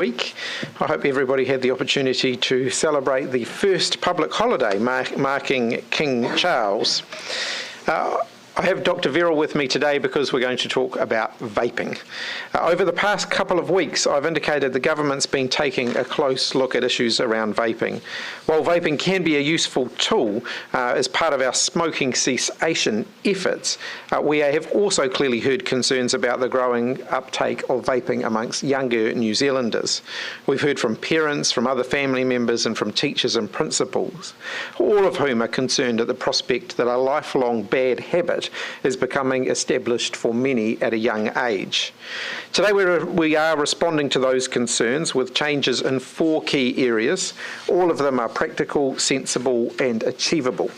week. I hope everybody had the opportunity to celebrate the first public holiday marking King Charles. I have Dr. Verrill with me today because we're going to talk about vaping. Over the past couple of weeks, I've indicated the government's been taking a close look at issues around vaping. While vaping can be a useful tool as part of our smoking cessation efforts, we have also clearly heard concerns about the growing uptake of vaping amongst younger New Zealanders. We've heard from parents, from other family members, and from teachers and principals, all of whom are concerned at the prospect that a lifelong bad habit is becoming established for many at a young age. Today we are responding to those concerns with changes in 4 key areas. All of them are practical, sensible and achievable.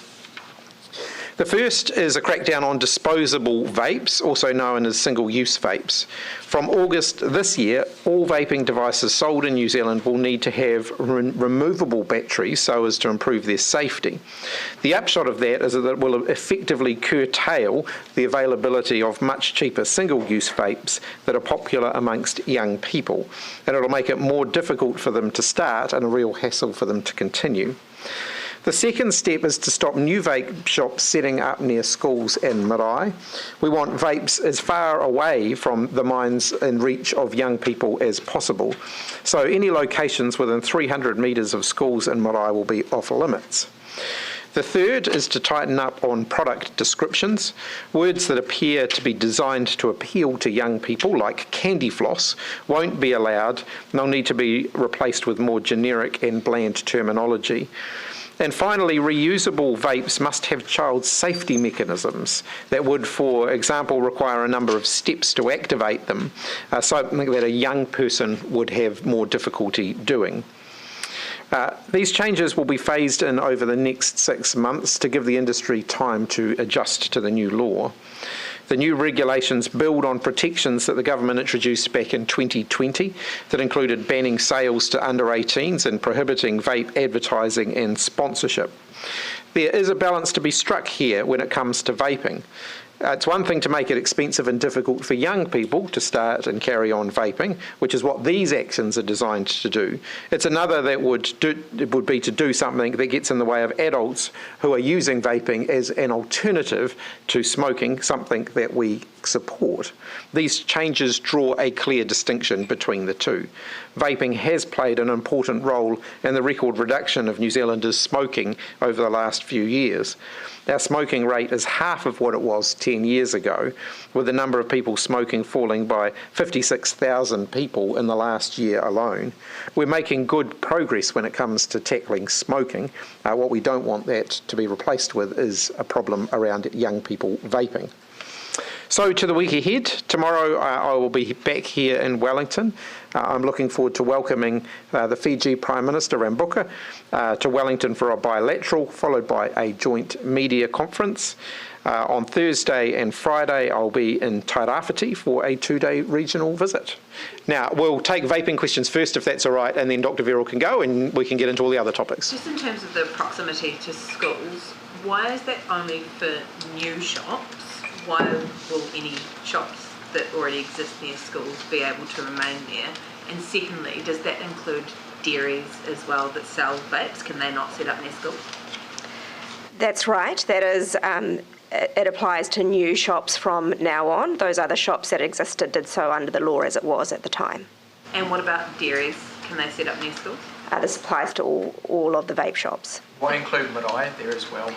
The first is a crackdown on disposable vapes, also known as single-use vapes. From August this year, all vaping devices sold in New Zealand will need to have removable batteries so as to improve their safety. The upshot of that is that it will effectively curtail the availability of much cheaper single-use vapes that are popular amongst young people, and it'll make it more difficult for them to start and a real hassle for them to continue. The second step is to stop new vape shops setting up near schools and marae. We want vapes as far away from the minds and reach of young people as possible. So any locations within 300 metres of schools and marae will be off limits. The third is to tighten up on product descriptions. Words that appear to be designed to appeal to young people, like candy floss, won't be allowed. They'll need to be replaced with more generic and bland terminology. And finally, reusable vapes must have child safety mechanisms that would, for example, require a number of steps to activate them, something that a young person would have more difficulty doing. These changes will be phased in over the next 6 months to give the industry time to adjust to the new law. The new regulations build on protections that the government introduced back in 2020 that included banning sales to under 18s and prohibiting vape advertising and sponsorship. There is a balance to be struck here when it comes to vaping. It's one thing to make it expensive and difficult for young people to start and carry on vaping, which is what these actions are designed to do. It's another that would be to do something that gets in the way of adults who are using vaping as an alternative to smoking, something that we support. These changes draw a clear distinction between the two. Vaping has played an important role in the record reduction of New Zealanders smoking over the last few years. Our smoking rate is half of what it was 10 years ago, with the number of people smoking falling by 56,000 people in the last year alone. We're making good progress when it comes to tackling smoking. What we don't want that to be replaced with is a problem around young people vaping. So to the week ahead, tomorrow I will be back here in Wellington. I'm looking forward to welcoming the Fiji Prime Minister Rambuka to Wellington for a bilateral, followed by a joint media conference. On Thursday and Friday, I'll be in Tairāwhiti for a 2-day regional visit. Now, we'll take vaping questions first, if that's all right, and then Dr. Verrill can go and we can get into all the other topics. Just in terms of the proximity to schools, why is that only for new shops? Why will any shops that already exist near schools be able to remain there? And secondly, does that include dairies as well that sell vapes? Can they not set up near schools? That's right. That is, it applies to new shops from now on. Those other shops that existed did so under the law as it was at the time. And what about dairies? Can they set up near schools? This applies to all of the vape shops. Why include marae there as well?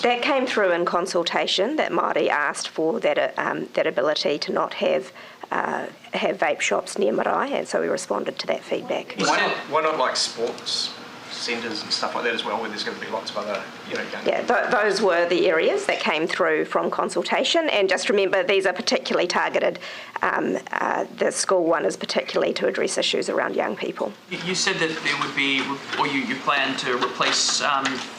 That came through in consultation, that Māori asked for that ability to not have vape shops near marae, and so we responded to that feedback. Why not like sports centres and stuff like that as well, where there's going to be lots of other, young those were the areas that came through from consultation, and just remember these are particularly targeted. The school one is particularly to address issues around young people. You said that there would be, or you plan to replace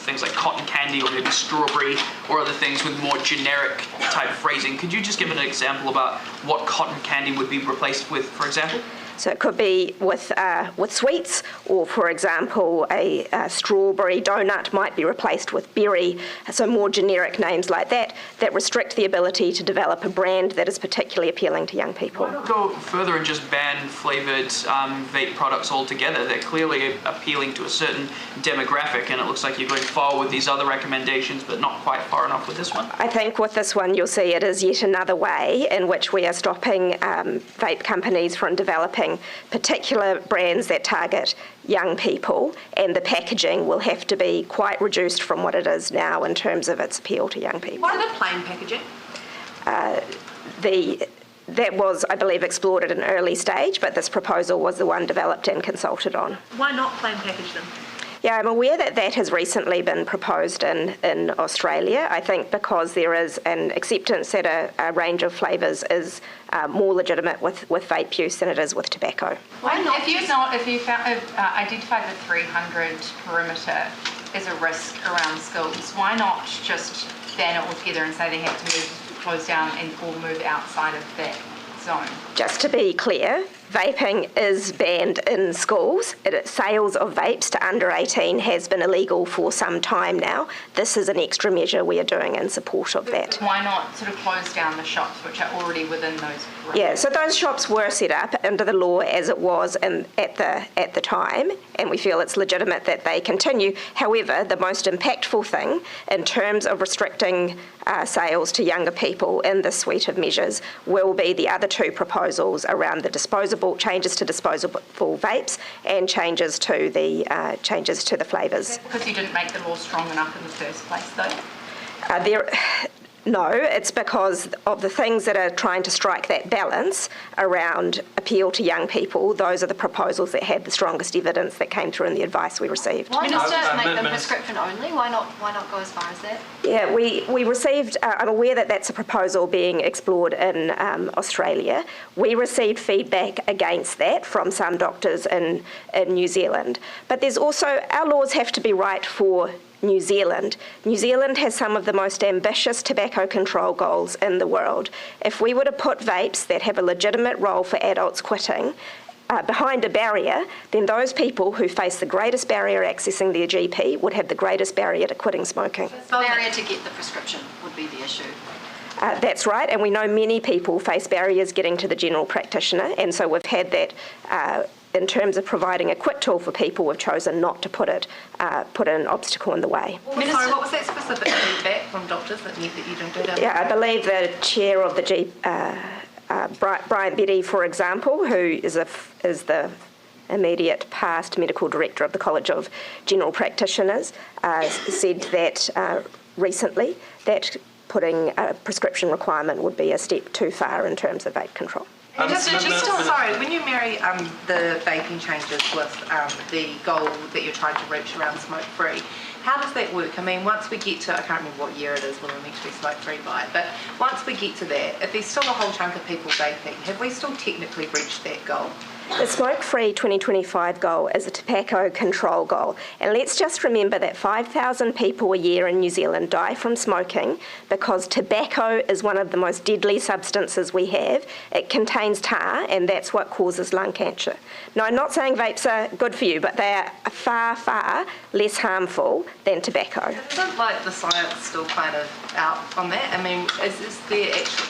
things like cotton candy or maybe strawberry or other things with more generic type phrasing. Could you just give an example about what cotton candy would be replaced with, for example? So it could be with sweets, or for example, a strawberry donut might be replaced with berry. So more generic names like that restrict the ability to develop a brand that is particularly appealing to young people. Why not go further and just ban flavoured vape products altogether? They're clearly appealing to a certain demographic, and it looks like you're going far with these other recommendations, but not quite far enough with this one. I think with this one, you'll see it is yet another way in which we are stopping vape companies from developing particular brands that target young people, and the packaging will have to be quite reduced from what it is now in terms of its appeal to young people. Why the plain packaging? That was, I believe, explored at an early stage, but this proposal was the one developed and consulted on. Why not plain package them? Yeah, I'm aware that has recently been proposed in Australia. I think because there is an acceptance that a range of flavours is more legitimate with vape use than it is with tobacco. Why not? If you identify the 300 perimeter as a risk around schools, why not just ban it altogether and say they have to close down or move outside of that zone? Just to be clear, vaping is banned in schools. Sales of vapes to under 18 has been illegal for some time now. This is an extra measure we are doing in support of that. Why not sort of close down the shops which are already within those parameters? Yeah, so those shops were set up under the law as it was at the time, and we feel it's legitimate that they continue. However, the most impactful thing in terms of restricting sales to younger people in this suite of measures will be the other two proposals around the changes to disposable vapes and changes to the flavours. Because you didn't make the law strong enough in the first place, though? No, it's because of the things that are trying to strike that balance around appeal to young people. Those are the proposals that had the strongest evidence that came through in the advice we received. Why not just make them prescription only? Why not go as far as that? Yeah, we received, I'm aware that that's a proposal being explored in Australia. We received feedback against that from some doctors in New Zealand. But there's also, our laws have to be right for New Zealand. New Zealand has some of the most ambitious tobacco control goals in the world. If we were to put vapes that have a legitimate role for adults quitting behind a barrier, then those people who face the greatest barrier accessing their GP would have the greatest barrier to quitting smoking. The barrier to get the prescription would be the issue. That's right, and we know many people face barriers getting to the general practitioner, and so we've had that in terms of providing a quick tool for people, we've chosen not to put an obstacle in the way. Sorry, what was that specific feedback from doctors that meant that you didn't do that? Yeah, I believe the chair of the Brian Betty, for example, who is the immediate past medical director of the College of General Practitioners, said that recently that putting a prescription requirement would be a step too far in terms of vape control. Sorry, when you marry the vaping changes with the goal that you're trying to reach around smoke-free, how does that work? I mean, once we get to, I can't remember what year it is when we're meant to be smoke-free by, but once we get to that, if there's still a whole chunk of people vaping, have we still technically reached that goal? The Smoke-Free 2025 goal is a tobacco control goal, and let's just remember that 5,000 people a year in New Zealand die from smoking because tobacco is one of the most deadly substances we have. It contains tar, and that's what causes lung cancer. Now, I'm not saying vapes are good for you, but they are far, far less harmful than tobacco. Isn't like the science still kind of out on that? I mean,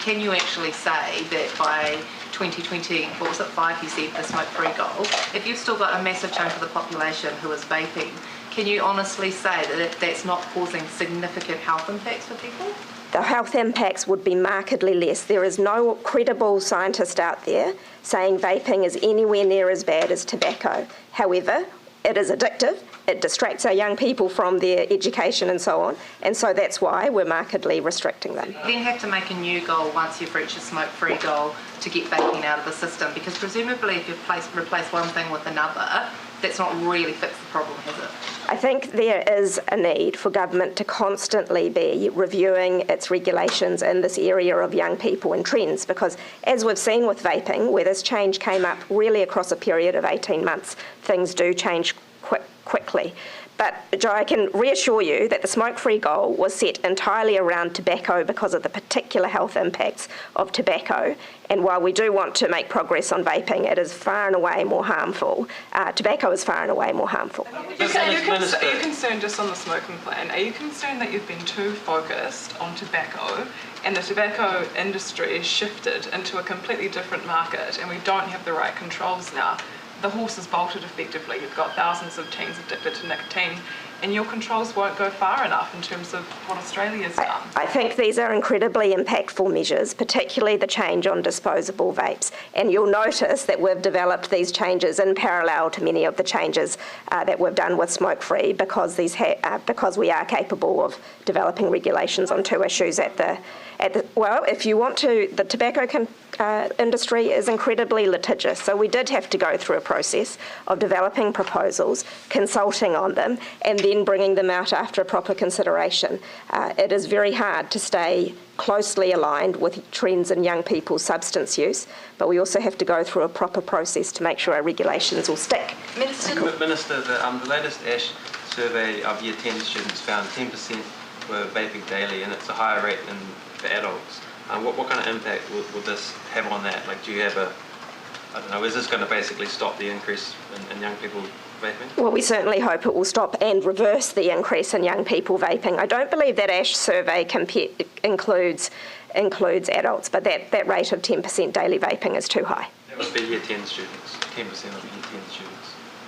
can you actually say that by 2020, what was it, 5 you said, the smoke-free goal, if you've still got a massive chunk of the population who is vaping, can you honestly say that that's not causing significant health impacts for people? The health impacts would be markedly less. There is no credible scientist out there saying vaping is anywhere near as bad as tobacco. However, it is addictive. It distracts our young people from their education and so on, and so that's why we're markedly restricting them. You then have to make a new goal once you've reached a smoke-free goal to get vaping out of the system, because presumably if you replace one thing with another, that's not really fixed the problem, has it? I think there is a need for government to constantly be reviewing its regulations in this area of young people and trends, because as we've seen with vaping, where this change came up really across a period of 18 months, things do change quickly. But, Joe, I can reassure you that the smoke-free goal was set entirely around tobacco because of the particular health impacts of tobacco. And while we do want to make progress on vaping, it is far and away more harmful. Tobacco is far and away more harmful. Are you concerned just on the smoking plan? Are you concerned that you've been too focused on tobacco and the tobacco industry is shifted into a completely different market and we don't have the right controls now? The horse is bolted effectively. You've got thousands of teens addicted to nicotine and your controls won't go far enough in terms of what Australia's done. I think these are incredibly impactful measures, particularly the change on disposable vapes. And you'll notice that we've developed these changes in parallel to many of the changes that we've done with smoke-free because we are capable of developing regulations on two issues well, if you want to, the tobacco industry is incredibly litigious. So we did have to go through a process of developing proposals, consulting on them, and then bringing them out after a proper consideration. It is very hard to stay closely aligned with trends in young people's substance use, but we also have to go through a proper process to make sure our regulations will stick. Minister, the latest ASH survey of Year 10 students found 10% were vaping daily, and it's a higher rate than for adults. What kind of impact will this have on that? Like, do you have is this going to basically stop the increase in young people vaping? Well, we certainly hope it will stop and reverse the increase in young people vaping. I don't believe that ASH survey includes adults, but that rate of 10% daily vaping is too high. That was for Year 10 students, 10% of Year 10 students.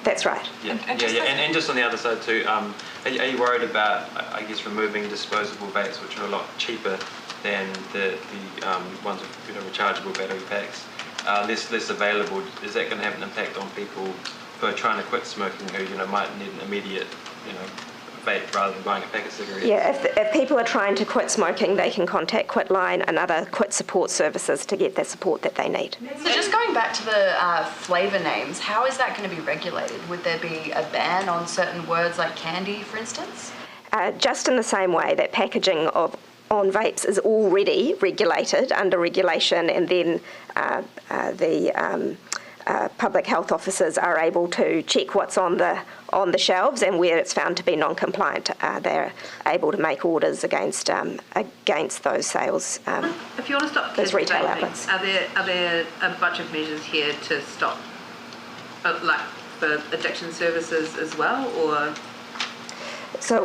That's right. Yeah, and just on the other side too, are you worried about, I guess, removing disposable vapes, which are a lot cheaper than the ones with rechargeable battery packs, less available? Is that going to have an impact on people who are trying to quit smoking, who might need an immediate vape rather than buying a pack of cigarettes? Yeah, if people are trying to quit smoking, they can contact Quitline and other quit support services to get the support that they need. So just going back to the flavour names, how is that going to be regulated? Would there be a ban on certain words like candy, for instance? Just in the same way that packaging on vapes is already regulated under regulation, and then the public health officers are able to check what's on the shelves, and where it's found to be non-compliant, they're able to make orders against those sales. If you want to stop those retail vaping, outlets, are there a bunch of measures here to stop, like for addiction services as well, or? So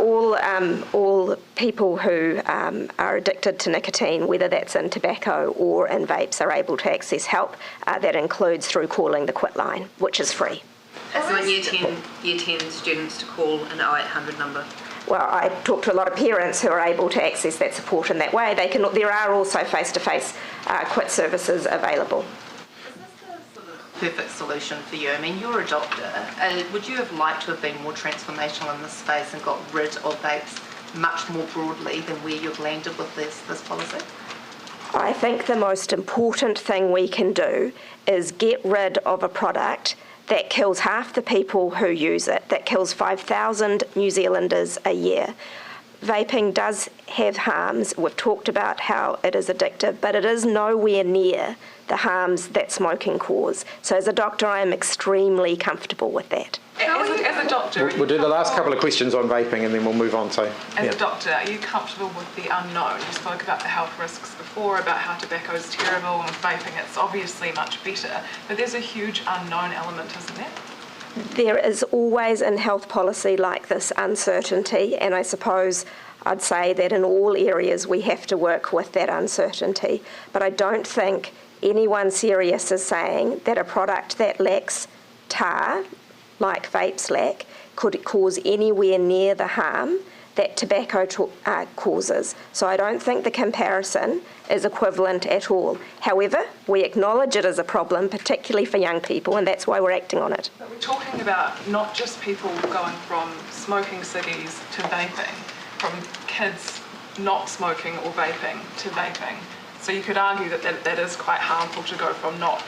all people who are addicted to nicotine, whether that's in tobacco or in vapes, are able to access help. That includes through calling the Quitline, which is free. So in Year 10 students to call an 0800 number? Well, I talk to a lot of parents who are able to access that support in that way. There are also face-to-face quit services available. Perfect solution for you? I mean, you're a doctor. Would you have liked to have been more transformational in this space and got rid of vapes much more broadly than where you've landed with this policy? I think the most important thing we can do is get rid of a product that kills half the people who use it, that kills 5,000 New Zealanders a year. Vaping does have harms. We've talked about how it is addictive, but it is nowhere near the harms that smoking cause. So as a doctor, I am extremely comfortable with that. As a doctor, We'll do the last couple of questions on vaping and then we'll move on. As a doctor, are you comfortable with the unknown? You spoke about the health risks before, about how tobacco is terrible, and with vaping it's obviously much better, but there's a huge unknown element, isn't there? There is always in health policy like this uncertainty, and I suppose I'd say that in all areas we have to work with that uncertainty. But I don't think anyone serious is saying that a product that lacks tar, like vapes lack, could cause anywhere near the harm that tobacco causes. So I don't think the comparison is equivalent at all. However, we acknowledge it as a problem, particularly for young people, and that's why we're acting on it. But we're talking about not just people going from smoking ciggies to vaping, from kids not smoking or vaping to vaping. So you could argue that is quite harmful to go from not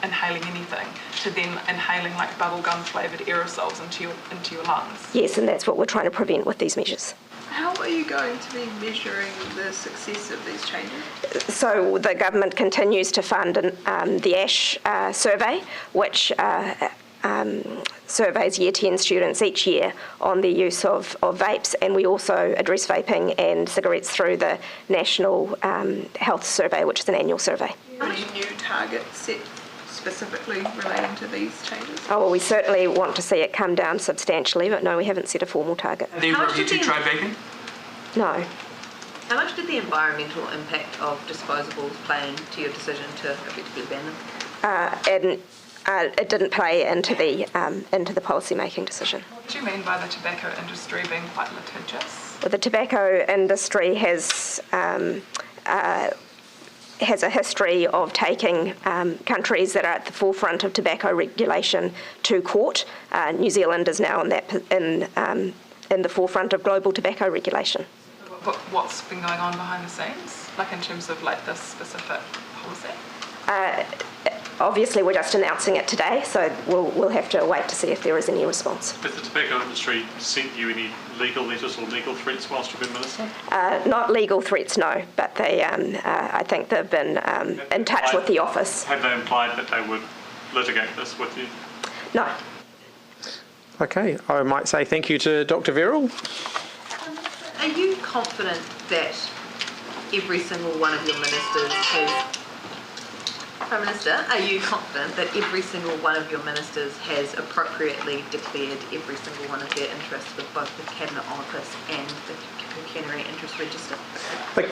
inhaling anything to then inhaling like bubblegum flavoured aerosols into your lungs. Yes, and that's what we're trying to prevent with these measures. How are you going to be measuring the success of these changes? So the government continues to fund the ASH survey, which surveys Year 10 students each year on the use of vapes, and we also address vaping and cigarettes through the National Health Survey, which is an annual survey. Any new targets set specifically relating to these changes? Oh, well, we certainly want to see it come down substantially, but no, we haven't set a formal target. Have either of you two tried vaping? No. How much did the environmental impact of disposables play into your decision to effectively ban them? It didn't play into the policy-making decision. What do you mean by the tobacco industry being quite litigious? Well, the tobacco industry has a history of taking countries that are at the forefront of tobacco regulation to court. New Zealand is now in the forefront of global tobacco regulation. What's been going on behind the scenes, like in terms of like this specific policy? Obviously, we're just announcing it today, so we'll have to wait to see if there is any response. Has the tobacco industry sent you any legal letters or legal threats whilst you've been Minister? Not legal threats, no, but they, I think they've been in touch with the office. Have they implied that they would litigate this with you? No. Okay, I might say thank you to Dr. Verrill. Are you confident that every single one of your ministers has... Prime Minister, are you confident that every single one of your ministers has appropriately declared every single one of their interests with both the Cabinet Office and the Pecuniary Interest Register?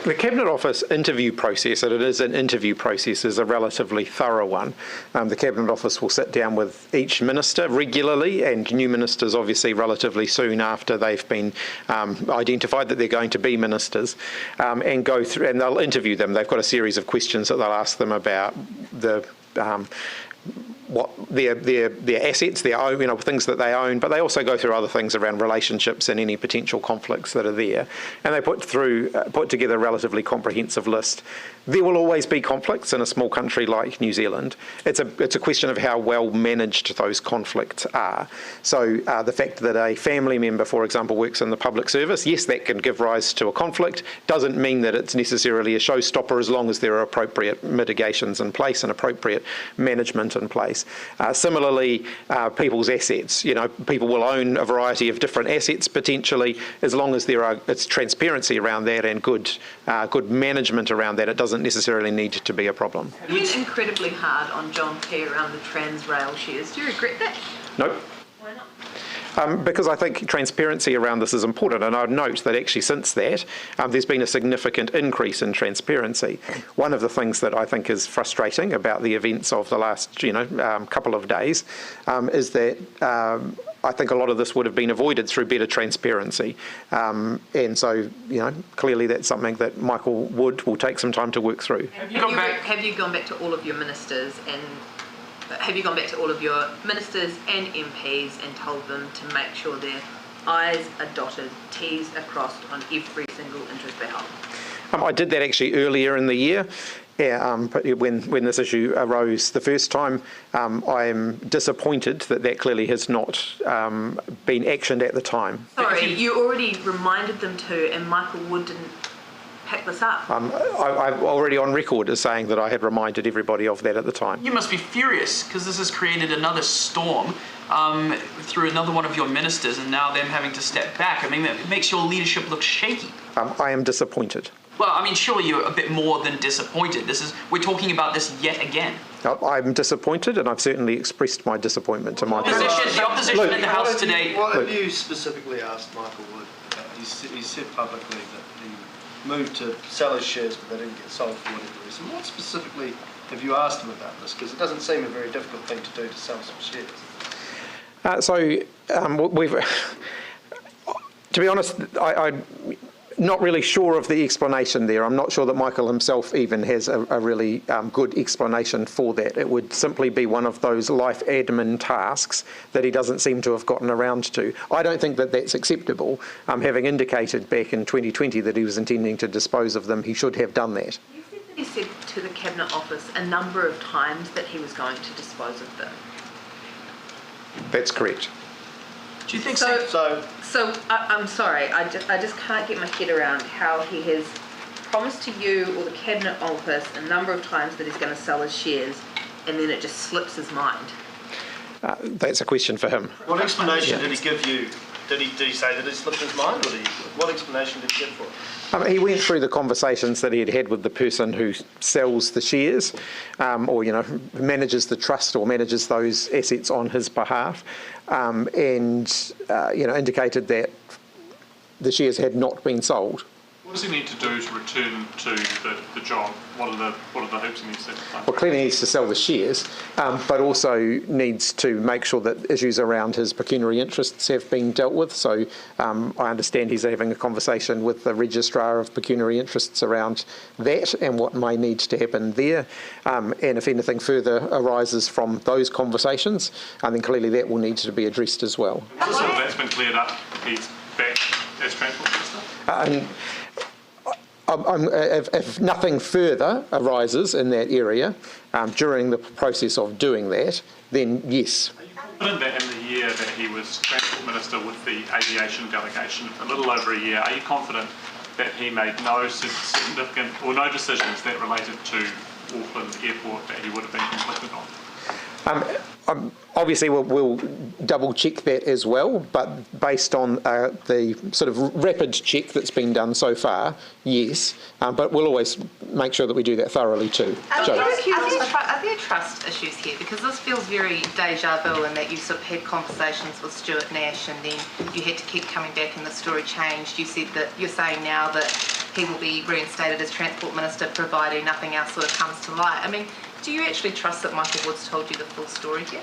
The Cabinet Office interview process, and it is an interview process, is a relatively thorough one. The Cabinet Office will sit down with each minister regularly, and new ministers obviously relatively soon after they've been identified that they're going to be ministers, and go through, and they'll interview them. They've got a series of questions that they'll ask them about the what their assets, their own, things that they own, but they also go through other things around relationships and any potential conflicts that are there, and they put together a relatively comprehensive list. There will always be conflicts in a small country like New Zealand. It's a question of how well managed those conflicts are. So the fact that a family member, for example, works in the public service, yes, that can give rise to a conflict, doesn't mean that it's necessarily a showstopper as long as there are appropriate mitigations in place and appropriate management in place. Similarly, people's assets. People will own a variety of different assets potentially, as long as it's transparency around that and good management around that. It doesn't necessarily need to be a problem. You've been incredibly hard on John Key around the Transrail shares. Do you regret that? Nope. Why not? Because I think transparency around this is important, and I'd note that actually since that, there's been a significant increase in transparency. One of the things that I think is frustrating about the events of the last, couple of days, is that I think a lot of this would have been avoided through better transparency, and so clearly that's something that Michael Wood will take some time to work through. Have you gone back to all of your ministers and? Have you gone back to all of your ministers and MPs and told them to make sure their I's are dotted, T's are crossed on every single interest they hold? I did that actually earlier in the year. But when this issue arose the first time, I am disappointed that clearly has not been actioned at the time. Sorry, you already reminded them to, and Michael Wood didn't pick this up. I'm already on record as saying that I had reminded everybody of that at the time. You must be furious because this has created another storm through another one of your ministers, and now them having to step back. I mean, it makes your leadership look shaky. I am disappointed. Well, I mean, surely you're a bit more than disappointed. We're talking about this yet again. I'm disappointed, and I've certainly expressed my disappointment to Michael. The opposition in the House today. What have you specifically asked Michael Wood about? He said publicly that he moved to sell his shares, but they didn't get sold for whatever reason. What specifically have you asked him about this? Because it doesn't seem a very difficult thing to do to sell some shares. To be honest, I'm not really sure of the explanation there. I'm not sure that Michael himself even has a really good explanation for that. It would simply be one of those life admin tasks that he doesn't seem to have gotten around to. I don't think that that's acceptable. Having indicated back in 2020 that he was intending to dispose of them, he should have done that. You said that he said to the Cabinet Office a number of times that he was going to dispose of them. That's correct. Do you think so? So I'm sorry, I just can't get my head around how he has promised to you or the Cabinet Office a number of times that he's going to sell his shares, and then it just slips his mind. that's a question for him. What explanation did he give you? Did he say that it slipped his mind, or what explanation did he give for it? He went through the conversations that he had with the person who sells the shares, or manages the trust or manages those assets on his behalf, and indicated that the shares had not been sold. What does he need to do to return to the job? What are the hoops he needs to climb? Well, clearly he needs to sell the shares, but also needs to make sure that issues around his pecuniary interests have been dealt with. So I understand he's having a conversation with the registrar of pecuniary interests around that and what may need to happen there. And if anything further arises from those conversations, then clearly that will need to be addressed as well. So that's been cleared up. He's back as Transport Minister? If nothing further arises in that area during the process of doing that, then yes. Are you confident that in the year that he was Transport Minister with the aviation delegation, a little over a year, are you confident that he made no significant or no decisions that related to Auckland Airport that he would have been conflicted on? Obviously, we'll double check that as well, but based on the sort of rapid check that's been done so far, yes. But we'll always make sure that we do that thoroughly too. Are there trust issues here? Because this feels very deja vu in that you sort of had conversations with Stuart Nash and then you had to keep coming back and the story changed. You said that you're saying now that he will be reinstated as Transport Minister providing nothing else sort of comes to light. I mean, do you actually trust that Michael Wood's told you the full story here?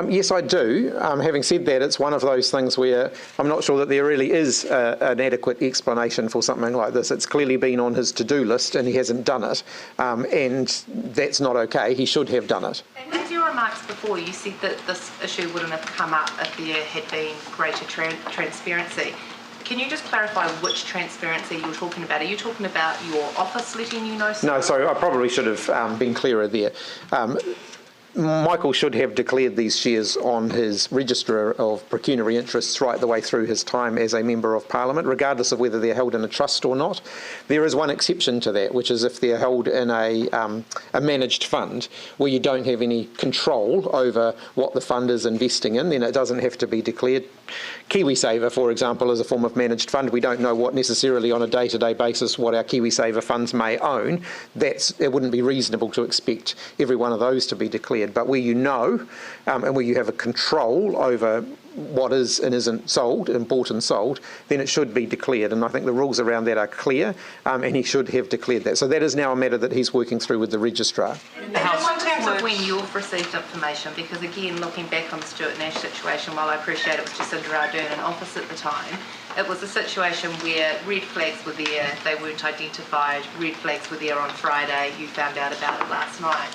Yes, I do. Having said that, it's one of those things where I'm not sure that there really is an adequate explanation for something like this. It's clearly been on his to-do list and he hasn't done it, and that's not okay. He should have done it. And with your remarks before, you said that this issue wouldn't have come up if there had been greater transparency. Can you just clarify which transparency you're talking about? Are you talking about your office letting you know? No, sorry, I probably should have been clearer there. Michael should have declared these shares on his register of pecuniary interests right the way through his time as a Member of Parliament, regardless of whether they're held in a trust or not. There is one exception to that, which is if they're held in a managed fund where you don't have any control over what the fund is investing in, then it doesn't have to be declared. KiwiSaver, for example, is a form of managed fund. We don't know what necessarily on a day-to-day basis what our KiwiSaver funds may own. It wouldn't be reasonable to expect every one of those to be declared. But where you know and where you have a control over what is and isn't sold, and bought and sold, then it should be declared. And I think the rules around that are clear, and he should have declared that. So that is now a matter that he's working through with the registrar. In terms of when you've received information, because again, looking back on the Stuart Nash situation, while I appreciate it was Jacinda Ardern in office at the time, it was a situation where red flags were there, they weren't identified, red flags were there on Friday, you found out about it last night.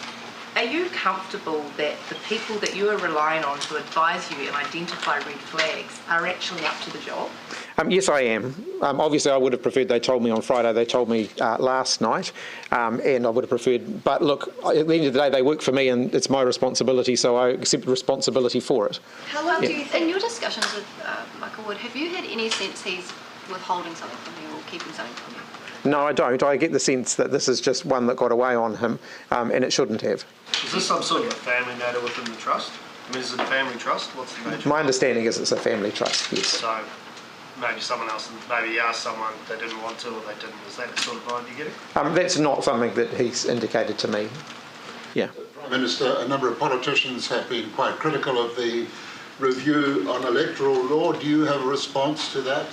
Are you comfortable that the people that you are relying on to advise you and identify red flags are actually up to the job? Yes, I am. Obviously, I would have preferred they told me on Friday. They told me last night, and I would have preferred. But look, at the end of the day, they work for me, and it's my responsibility, so I accept responsibility for it. How long do you think, in your discussions with Michael Wood, have you had any sense he's withholding something from you or keeping something from you? No, I don't. I get the sense that this is just one that got away on him, and it shouldn't have. Is this some sort of a family matter within the trust? I mean, is it a family trust? What's the nature? My understanding is it's a family trust, yes. So maybe someone else, maybe he asked someone they didn't want to or they didn't. Is that the sort of vibe you're getting? That's not something that he's indicated to me. Yeah. Prime Minister, a number of politicians have been quite critical of the review on electoral law. Do you have a response to that?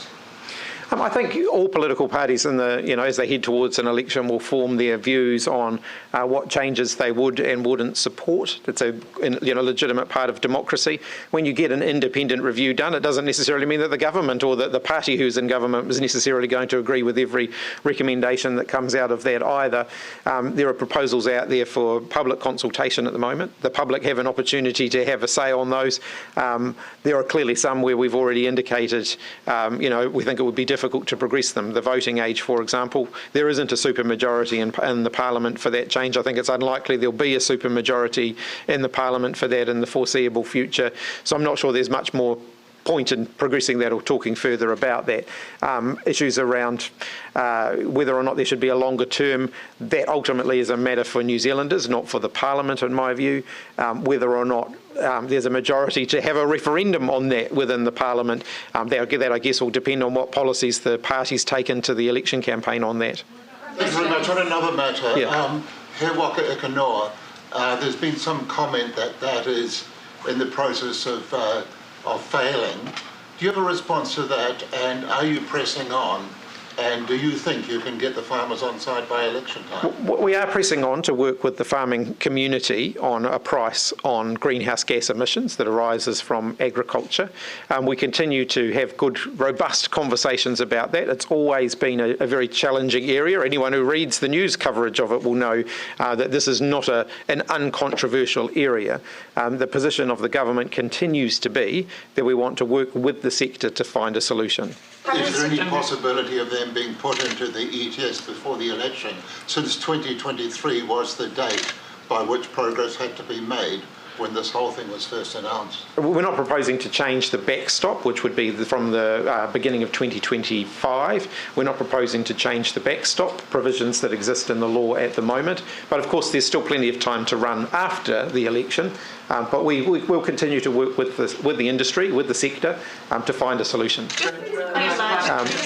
I think all political parties as they head towards an election will form their views on what changes they would and wouldn't support. It's a legitimate part of democracy. When you get an independent review done, it doesn't necessarily mean that the government or that the party who's in government is necessarily going to agree with every recommendation that comes out of that either. There are proposals out there for public consultation at the moment. The public have an opportunity to have a say on those. There are clearly some where we've already indicated, we think it would be difficult to progress them. The voting age, for example, there isn't a supermajority in the Parliament for that change. I think it's unlikely there'll be a supermajority in the Parliament for that in the foreseeable future. So I'm not sure there's much more point in progressing that or talking further about that. Issues around whether or not there should be a longer term, that ultimately is a matter for New Zealanders, not for the Parliament, in my view. Whether or not there's a majority to have a referendum on that within the Parliament, that I guess will depend on what policies the parties take into the election campaign on that. Thank you very much. On another matter, He Waka Ikanoa, there's been some comment that is in the process of failing. Do you have a response to that, and are you pressing on? And do you think you can get the farmers on side by election time? We are pressing on to work with the farming community on a price on greenhouse gas emissions that arises from agriculture. We continue to have good, robust conversations about that. It's always been a very challenging area. Anyone who reads the news coverage of it will know that this is not an uncontroversial area. The position of the government continues to be that we want to work with the sector to find a solution. Is there any possibility of them being put into the ETS before the election, since 2023 was the date by which progress had to be made when this whole thing was first announced? We're not proposing to change the backstop, which would be from the beginning of 2025. We're not proposing to change the backstop provisions that exist in the law at the moment. But of course, there's still plenty of time to run after the election. But we will continue to work with the industry, with the sector, to find a solution.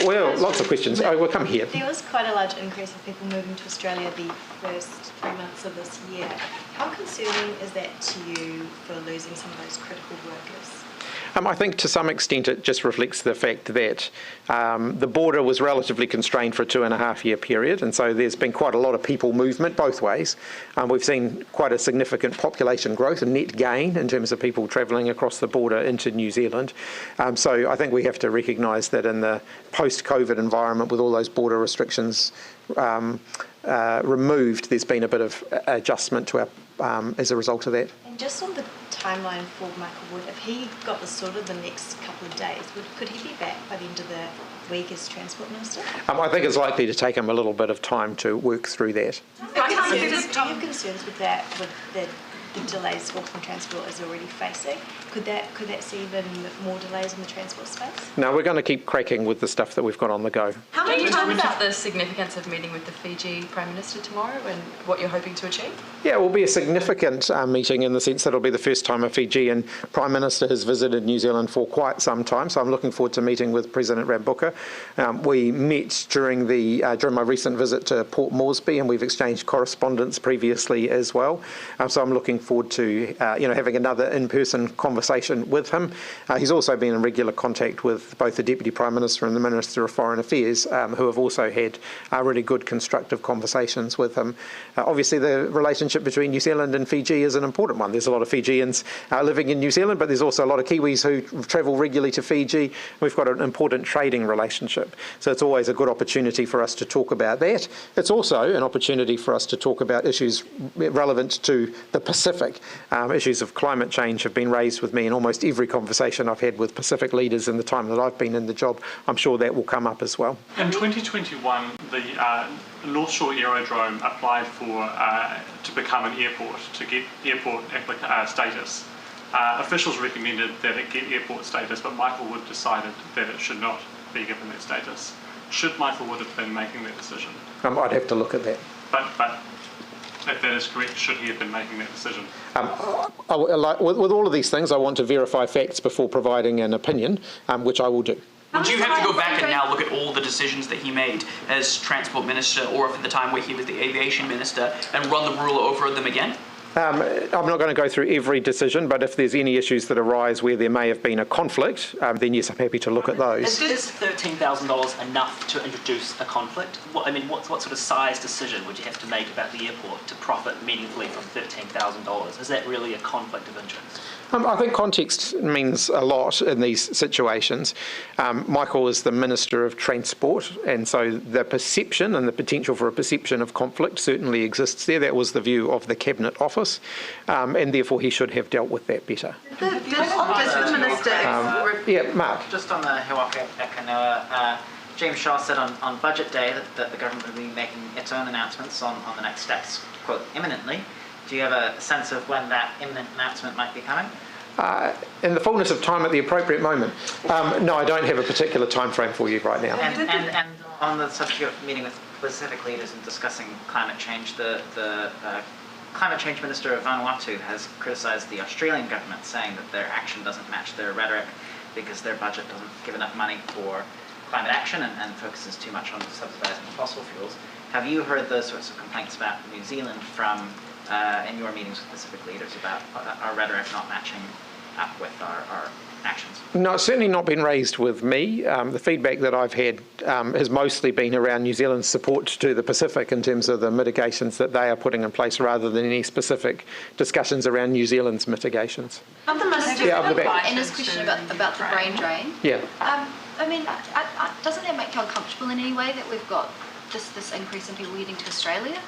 Well, lots of questions. We'll come here. There was quite a large increase of people moving to Australia the first 3 months of this year. How concerning is that to you for losing some of those critical workers? I think to some extent it just reflects the fact that the border was relatively constrained for a 2.5-year period, and so there's been quite a lot of people movement both ways. We've seen quite a significant population growth and net gain in terms of people travelling across the border into New Zealand. So I think we have to recognise that in the post-COVID environment, with all those border restrictions removed, there's been a bit of adjustment to our, as a result of that. And just on the timeline for Michael Wood, if he got this sorted the next couple of days, could he be back by the end of the week as Transport Minister? I think it's likely to take him a little bit of time to work through that. Do you have concerns with that, with the delays Auckland Transport is already facing? Could that see even more delays in the transport space? No, we're going to keep cracking with the stuff that we've got on the go. How many times about the significance of meeting with the Fiji Prime Minister tomorrow and what you're hoping to achieve? Yeah, it will be a significant meeting in the sense that it'll be the first time a Fijian Prime Minister has visited New Zealand for quite some time, so I'm looking forward to meeting with President Rabuka. We met during my recent visit to Port Moresby, and we've exchanged correspondence previously as well. So I'm looking forward to having another in-person conversation with him. He's also been in regular contact with both the Deputy Prime Minister and the Minister of Foreign Affairs, who have also had really good constructive conversations with him. Obviously, the relationship between New Zealand and Fiji is an important one. There's a lot of Fijians living in New Zealand, but there's also a lot of Kiwis who travel regularly to Fiji. We've got an important trading relationship, so it's always a good opportunity for us to talk about that. It's also an opportunity for us to talk about issues relevant to the Pacific. Issues of climate change have been raised with me in almost every conversation I've had with Pacific leaders in the time that I've been in the job. I'm sure that will come up as well. In 2021, the North Shore Aerodrome applied to become an airport, to get airport status. Officials recommended that it get airport status, but Michael Wood decided that it should not be given that status. Should Michael Wood have been making that decision? I'd have to look at that. But if that is correct, should he have been making that decision? With all of these things, I want to verify facts before providing an opinion, which I will do. Would you have to go back and now look at all the decisions that he made as Transport Minister, or at the time where he was the Aviation Minister, and run the rule over them again? I'm not going to go through every decision, but if there's any issues that arise where there may have been a conflict, then yes, I'm happy to look at those. Is $13,000 enough to introduce a conflict? What sort of size decision would you have to make about the airport to profit meaningfully from $13,000? Is that really a conflict of interest? I think context means a lot in these situations. Michael is the Minister of Transport, and so the perception and the potential for a perception of conflict certainly exists there. That was the view of the Cabinet Office, and therefore he should have dealt with that better. Yeah, Mark. Just on the He Waka Ikanoa, James Shaw said on Budget Day that the government would be making its own announcements on the next steps, quote, imminently. Do you have a sense of when that imminent announcement might be coming? In the fullness of time at the appropriate moment. No, I don't have a particular time frame for you right now. And on the subject of meeting with Pacific leaders and discussing climate change, the Climate Change Minister of Vanuatu has criticised the Australian government, saying that their action doesn't match their rhetoric because their budget doesn't give enough money for climate action and focuses too much on subsidising fossil fuels. Have you heard those sorts of complaints about New Zealand from in your meetings with Pacific leaders about our rhetoric not matching up with our actions? No, it's certainly not been raised with me. The feedback that I've had has mostly been around New Zealand's support to the Pacific in terms of the mitigations that they are putting in place rather than any specific discussions around New Zealand's mitigations. The Minister, Yeah, I'll go back. in his question about the brain drain, Yeah. I mean, doesn't that make you uncomfortable in any way that we've got this increase in people heading to Australia?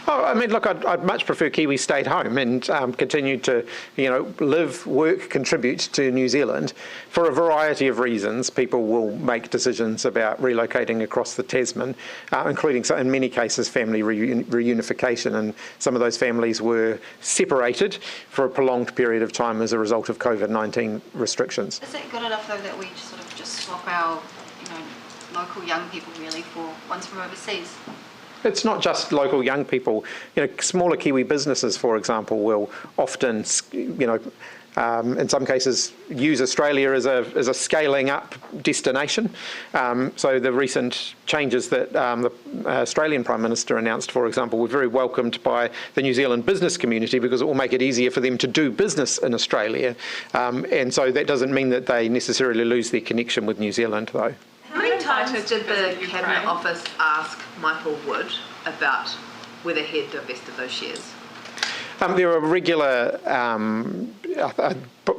Oh, I mean, look, I'd much prefer Kiwis stayed home and continued to, live, work, contribute to New Zealand. For a variety of reasons, people will make decisions about relocating across the Tasman, including, in many cases, family reunification. And some of those families were separated for a prolonged period of time as a result of COVID-19 restrictions. Is it good enough, though, that we sort of just swap our, local young people really for ones from overseas? It's not just local young people. Smaller Kiwi businesses, for example, will often, in some cases, use Australia as a scaling up destination. So the recent changes that the Australian Prime Minister announced, for example, were very welcomed by the New Zealand business community because it will make it easier for them to do business in Australia. And so that doesn't mean that they necessarily lose their connection with New Zealand, though. How many times did the Cabinet Office ask Michael Wood about whether he'd divested those shares? There are regular,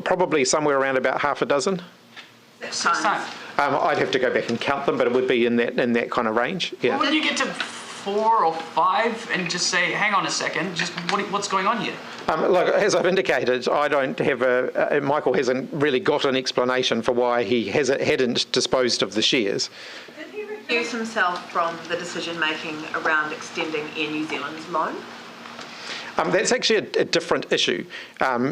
probably somewhere around about half a dozen. Times. I'd have to go back and count them, but it would be in that kind of range. Yeah. Well, wouldn't you get to 4 or 5 and just say, hang on a second, just what's going on here? Look, as I've indicated, I don't have Michael hasn't really got an explanation for why he hadn't disposed of the shares. Did he recuse himself from the decision-making around extending Air New Zealand's loan? That's actually a different issue.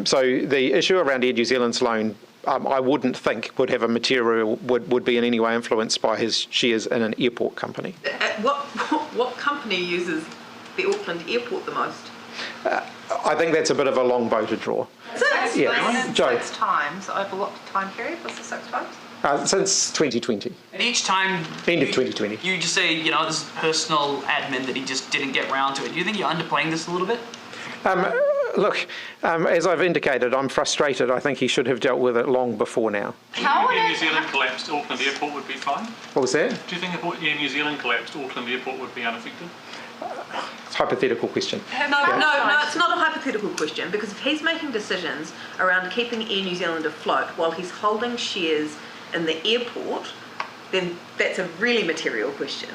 So the issue around Air New Zealand's loan, I wouldn't think would be in any way influenced by his shares in an airport company. What company uses the Auckland airport the most? I think that's a bit of a long bow to draw. Yeah. Joe. 6 times over what time period was the 6 times? Since 2020. And each time... End of 2020. You just say, this is personal admin that he just didn't get round to it. Do you think you're underplaying this a little bit? Look, as I've indicated, I'm frustrated. I think he should have dealt with it long before now. Do you think if Air New Zealand collapsed, Auckland Airport would be fine? What was that? Do you think if Air New Zealand collapsed, Auckland Airport would be unaffected? It's a hypothetical question. No, it's not a hypothetical question, because if he's making decisions around keeping Air New Zealand afloat while he's holding shares in the airport, then that's a really material question.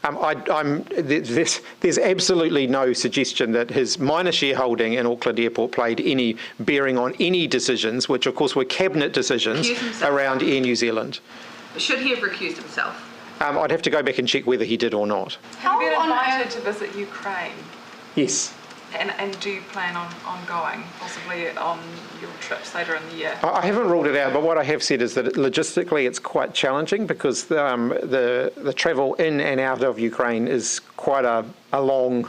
There's absolutely no suggestion that his minor shareholding in Auckland Airport played any bearing on any decisions, which of course were cabinet decisions around Air New Zealand. Should he have recused himself? I'd have to go back and check whether he did or not. Have you been invited to visit Ukraine? Yes. And do you plan on going, possibly on your trips later in the year? I haven't ruled it out, but what I have said is that logistically it's quite challenging because the travel in and out of Ukraine is quite a long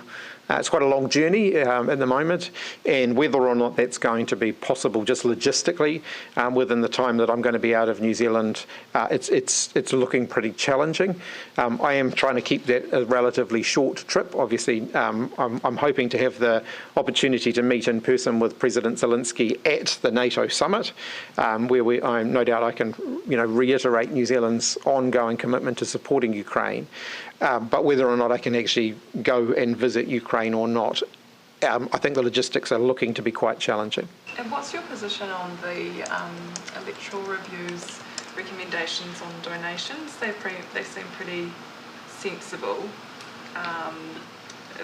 It's quite a long journey at the moment, and whether or not that's going to be possible just logistically within the time that I'm going to be out of New Zealand, it's looking pretty challenging. I am trying to keep that a relatively short trip. Obviously, I'm hoping to have the opportunity to meet in person with President Zelensky at the NATO summit, where no doubt I can reiterate New Zealand's ongoing commitment to supporting Ukraine. But whether or not I can actually go and visit Ukraine or not, I think the logistics are looking to be quite challenging. And what's your position on the electoral review's recommendations on donations? They seem pretty sensible.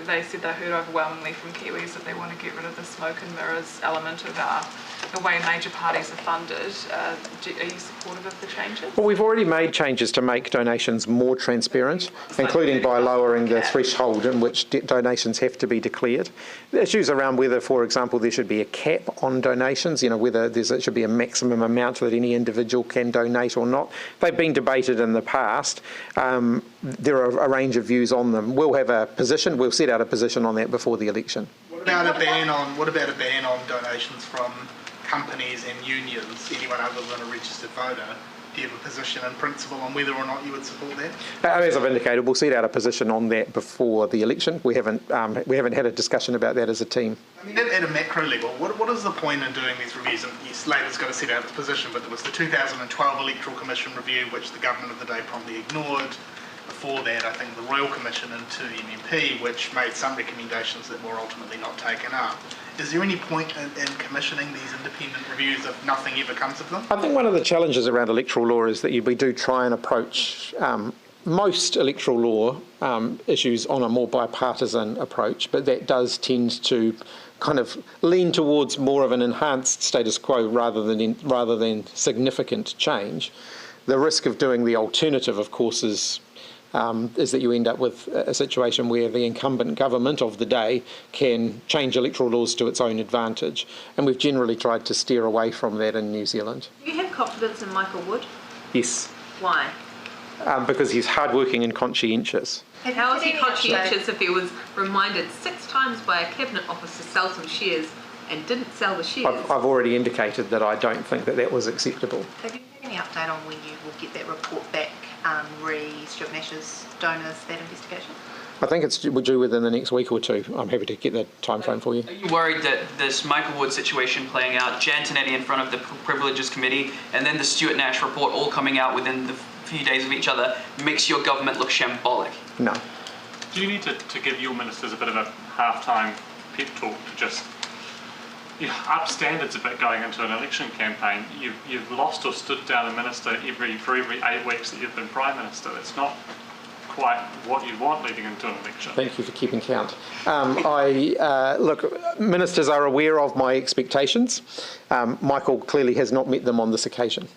They said they heard overwhelmingly from Kiwis that they want to get rid of the smoke and mirrors element of our the way major parties are funded. Are you supportive of the changes? Well, we've already made changes to make donations more transparent, including by lowering the threshold in which donations have to be declared. The issues around whether, for example, there should be a cap on donations, whether it should be a maximum amount that any individual can donate or not, they've been debated in the past. There are a range of views on them. We'll set out a position on that before the election. What about a ban on donations from companies and unions, anyone other than a registered voter? Do you have a position in principle on whether or not you would support that? As I've indicated, we'll set out a position on that before the election. We haven't had a discussion about that as a team. I mean, at a macro level, what is the point in doing these reviews? And yes, Labor's got to set out its position, but there was the 2012 Electoral Commission review, which the government of the day promptly ignored. Before that, I think the Royal Commission into MMP, which made some recommendations that were ultimately not taken up. Is there any point in commissioning these independent reviews if nothing ever comes of them? I think one of the challenges around electoral law is that we do try and approach most electoral law issues on a more bipartisan approach, but that does tend to kind of lean towards more of an enhanced status quo rather than significant change. The risk of doing the alternative, of course, is that you end up with a situation where the incumbent government of the day can change electoral laws to its own advantage. And we've generally tried to steer away from that in New Zealand. Do you have confidence in Michael Wood? Yes. Why? Because he's hardworking and conscientious. How is he conscientious if he was reminded 6 times by a cabinet officer to sell some shares and didn't sell the shares? I've already indicated that I don't think that was acceptable. Have you had any update on when you will get that report back, Stuart Nash's donors, that investigation? I think it's due within the next week or two. I'm happy to get that time frame for you. Are you worried that this Michael Wood situation playing out, Jan Tinetti in front of the Privileges Committee, and then the Stuart Nash report all coming out within the few days of each other, makes your government look shambolic? No. Do you need to give your ministers a bit of a half-time pep talk to just up standards a bit going into an election campaign? You've lost or stood down a minister for every 8 weeks that you've been Prime Minister. That's not quite what you want leading into an election. Thank you for keeping count. Look, ministers are aware of my expectations. Michael clearly has not met them on this occasion.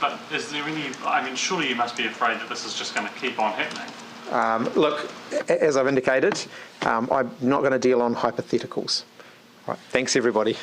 But is there any, surely you must be afraid that this is just going to keep on happening. Look, as I've indicated, I'm not going to deal on hypotheticals. Right, thanks everybody.